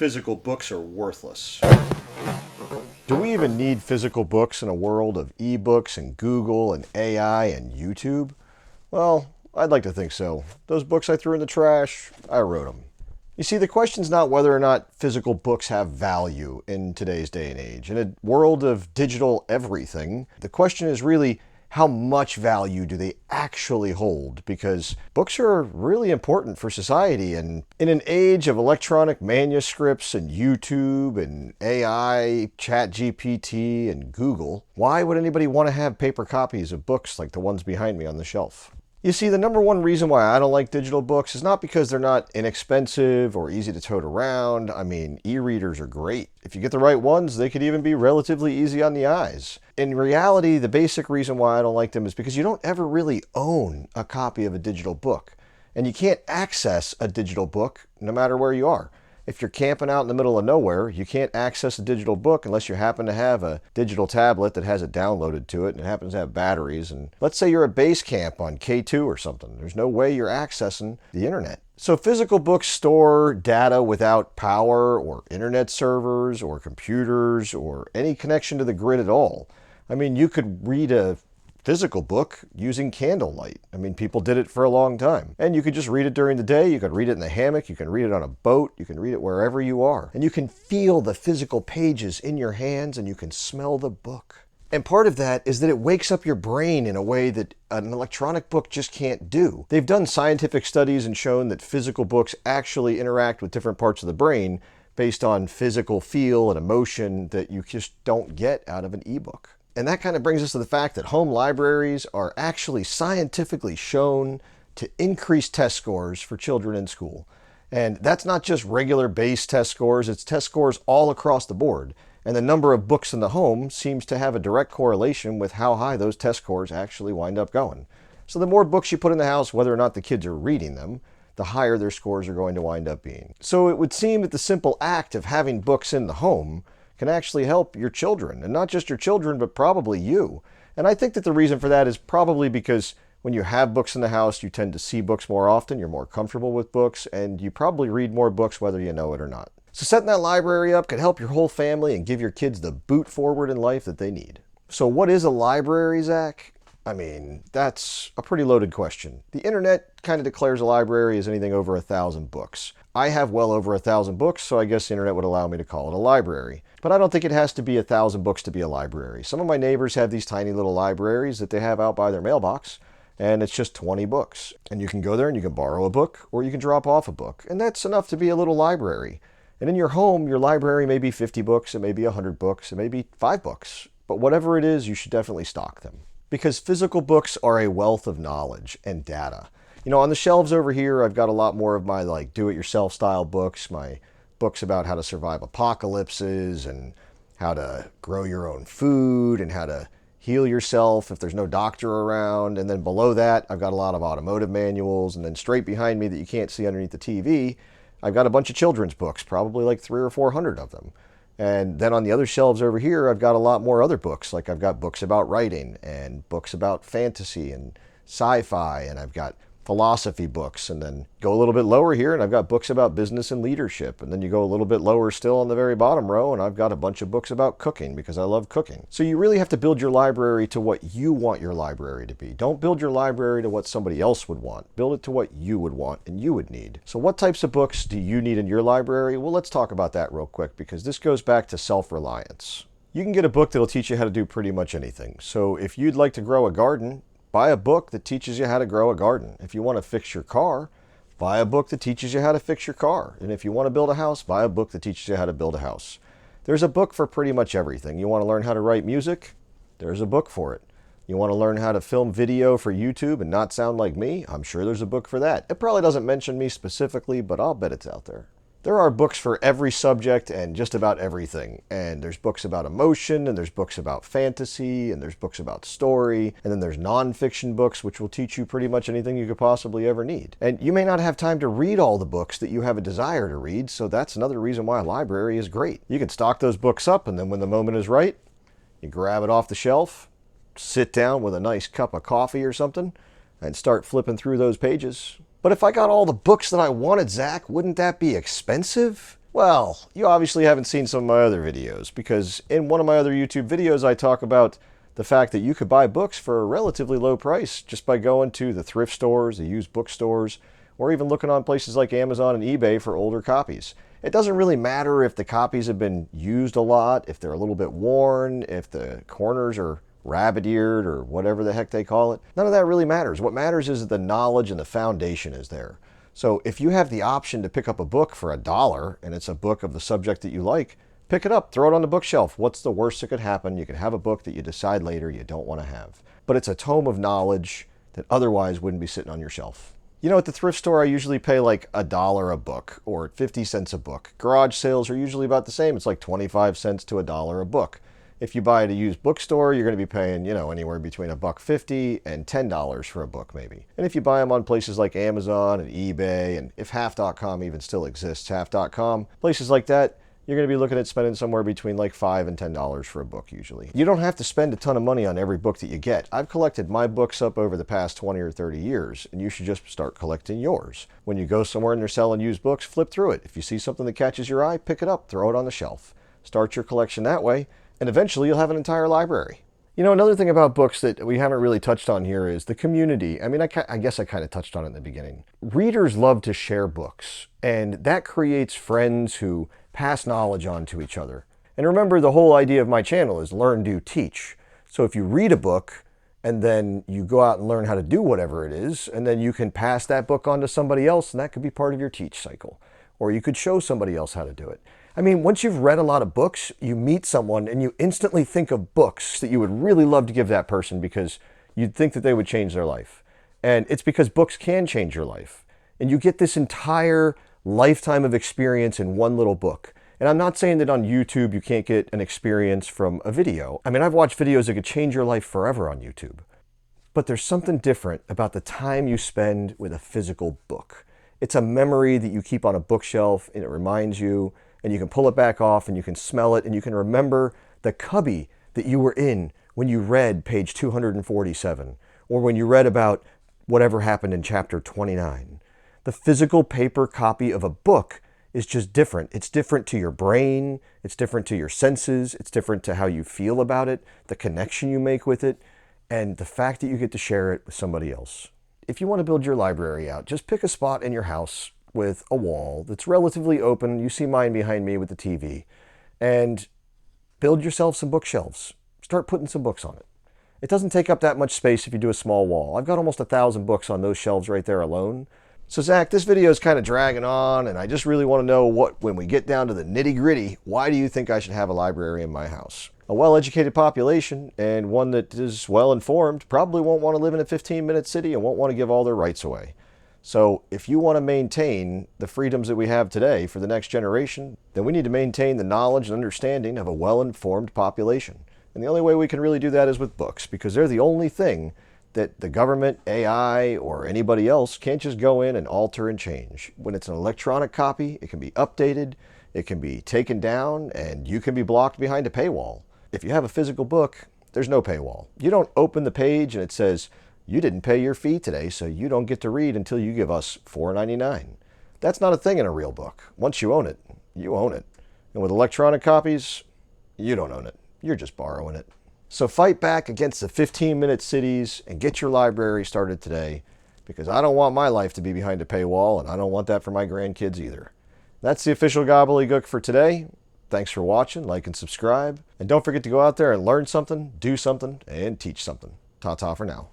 Physical books are worthless. Do we even need physical books in a world of ebooks and Google and AI and YouTube? Well, I'd like to think so. Those books I threw in the trash, I wrote them. You see, the question's not whether or not physical books have value in today's day and age. In a world of digital everything, the question is really how much value do they actually hold? Because books are really important for society, and in an age of electronic manuscripts and YouTube and AI, ChatGPT and Google, why would anybody want to have paper copies of books like the ones behind me on the shelf? You see, the number one reason why I don't like digital books is not because they're not inexpensive or easy to tote around. I mean, e-readers are great. If you get the right ones, they could even be relatively easy on the eyes. In reality, the basic reason why I don't like them is because you don't ever really own a copy of a digital book. And you can't access a digital book no matter where you are. If you're camping out in the middle of nowhere, you can't access a digital book unless you happen to have a digital tablet that has it downloaded to it and it happens to have batteries. And let's say you're at base camp on K2 or something. There's no way you're accessing the internet. So physical books store data without power or internet servers or computers or any connection to the grid at all. I mean, you could read a physical book using candlelight. I mean, people did it for a long time. And you could just read it during the day. You could read it in the hammock. You can read it on a boat. You can read it wherever you are. And you can feel the physical pages in your hands and you can smell the book. And part of that is that it wakes up your brain in a way that an electronic book just can't do. They've done scientific studies and shown that physical books actually interact with different parts of the brain based on physical feel and emotion that you just don't get out of an ebook. And that kind of brings us to the fact that home libraries are actually scientifically shown to increase test scores for children in school. And that's not just regular base test scores, it's test scores all across the board. And the number of books in the home seems to have a direct correlation with how high those test scores actually wind up going. So the more books you put in the house, whether or not the kids are reading them, the higher their scores are going to wind up being. So it would seem that the simple act of having books in the home can actually help your children, and not just your children, but probably you. And I think that the reason for that is probably because when you have books in the house, you tend to see books more often, you're more comfortable with books, and you probably read more books whether you know it or not. So setting that library up can help your whole family and give your kids the boot forward in life that they need. So what is a library, Zach? I mean, that's a pretty loaded question. The internet kind of declares a library as anything over 1,000 books. I have well over 1,000 books, so I guess the internet would allow me to call it a library. But I don't think it has to be 1,000 books to be a library. Some of my neighbors have these tiny little libraries that they have out by their mailbox, and it's just 20 books. And you can go there and you can borrow a book, or you can drop off a book. And that's enough to be a little library. And in your home, your library may be 50 books, it may be 100 books, it may be 5 books. But whatever it is, you should definitely stock them. Because physical books are a wealth of knowledge and data. You know, on the shelves over here, I've got a lot more of my like do-it-yourself style books, my books about how to survive apocalypses and how to grow your own food and how to heal yourself if there's no doctor around. And then below that, I've got a lot of automotive manuals. And then straight behind me that you can't see underneath the TV, I've got a bunch of children's books, probably like 300 or 400 of them. And then on the other shelves over here, I've got a lot more other books. Like I've got books about writing and books about fantasy and sci-fi, and I've got philosophy books. And then go a little bit lower here and I've got books about business and leadership. And then you go a little bit lower still on the very bottom row and I've got a bunch of books about cooking because I love cooking. So you really have to build your library to what you want your library to be. Don't build your library to what somebody else would want. Build it to what you would want and you would need. So what types of books do you need in your library? Well, let's talk about that real quick because this goes back to self-reliance. You can get a book that'll teach you how to do pretty much anything. So if you'd like to grow a garden, buy a book that teaches you how to grow a garden. If you want to fix your car, buy a book that teaches you how to fix your car. And if you want to build a house, buy a book that teaches you how to build a house. There's a book for pretty much everything. You want to learn how to write music? There's a book for it. You want to learn how to film video for YouTube and not sound like me? I'm sure there's a book for that. It probably doesn't mention me specifically, but I'll bet it's out there. There are books for every subject and just about everything. And there's books about emotion, and there's books about fantasy, and there's books about story, and then there's nonfiction books which will teach you pretty much anything you could possibly ever need. And you may not have time to read all the books that you have a desire to read, so that's another reason why a library is great. You can stock those books up, and then when the moment is right, you grab it off the shelf, sit down with a nice cup of coffee or something, and start flipping through those pages. But if I got all the books that I wanted, Zach, wouldn't that be expensive? Well, you obviously haven't seen some of my other videos, because in one of my other YouTube videos I talk about the fact that you could buy books for a relatively low price just by going to the thrift stores, the used bookstores, or even looking on places like Amazon and eBay for older copies. It doesn't really matter if the copies have been used a lot, if they're a little bit worn, if the corners are rabbit-eared or whatever the heck they call it. None of that really matters. What matters is that the knowledge and the foundation is there. So if you have the option to pick up a book for $1 and it's a book of the subject that you like, pick it up, throw it on the bookshelf. What's the worst that could happen? You could have a book that you decide later you don't want to have. But it's a tome of knowledge that otherwise wouldn't be sitting on your shelf. You know, at the thrift store, I usually pay like $1 a book or 50 cents a book. Garage sales are usually about the same. It's like 25 cents to $1 a book. If you buy at a used bookstore, you're going to be paying, anywhere between $1.50 and $10 for a book maybe. And if you buy them on places like Amazon and eBay, and if half.com even still exists, half.com, places like that, you're going to be looking at spending somewhere between like $5 and $10 for a book usually. You don't have to spend a ton of money on every book that you get. I've collected my books up over the past 20 or 30 years, and you should just start collecting yours. When you go somewhere and they're selling used books, flip through it. If you see something that catches your eye, pick it up, throw it on the shelf. Start your collection that way, and eventually you'll have an entire library. You know, another thing about books that we haven't really touched on here is the community. I mean, I guess I kind of touched on it in the beginning. Readers love to share books, and that creates friends who pass knowledge on to each other. And remember, the whole idea of my channel is learn, do, teach. So if you read a book and then you go out and learn how to do whatever it is, and then you can pass that book on to somebody else, and that could be part of your teach cycle. Or you could show somebody else how to do it. I mean, once you've read a lot of books, you meet someone and you instantly think of books that you would really love to give that person because you'd think that they would change their life. And it's because books can change your life. And you get this entire lifetime of experience in one little book. And I'm not saying that on YouTube you can't get an experience from a video. I mean, I've watched videos that could change your life forever on YouTube. But there's something different about the time you spend with a physical book. It's a memory that you keep on a bookshelf, and it reminds you, and you can pull it back off and you can smell it and you can remember the cubby that you were in when you read page 247 or when you read about whatever happened in chapter 29. The physical paper copy of a book is just different. It's different to your brain, it's different to your senses, it's different to how you feel about it, the connection you make with it, and the fact that you get to share it with somebody else. If you want to build your library out, just pick a spot in your house with a wall that's relatively open. You see mine behind me with the TV. And build yourself some bookshelves. Start putting some books on it. It doesn't take up that much space if you do a small wall. I've got almost 1,000 books on those shelves right there alone. So Zach, this video is kind of dragging on, and I just really want to know when we get down to the nitty-gritty, why do you think I should have a library in my house? A well-educated population, and one that is well-informed, probably won't want to live in a 15-minute city and won't want to give all their rights away. So if you want to maintain the freedoms that we have today for the next generation, then we need to maintain the knowledge and understanding of a well-informed population. And the only way we can really do that is with books, because they're the only thing that the government, AI, or anybody else can't just go in and alter and change. When it's an electronic copy, it can be updated, it can be taken down, and you can be blocked behind a paywall. If you have a physical book, there's no paywall. You don't open the page and it says, you didn't pay your fee today, so you don't get to read until you give us $4.99. That's not a thing in a real book. Once you own it, you own it. And with electronic copies, you don't own it. You're just borrowing it. So fight back against the 15-minute cities and get your library started today, because I don't want my life to be behind a paywall, and I don't want that for my grandkids either. That's the official gobbledygook for today. Thanks for watching, like and subscribe. And don't forget to go out there and learn something, do something, and teach something. Ta-ta for now.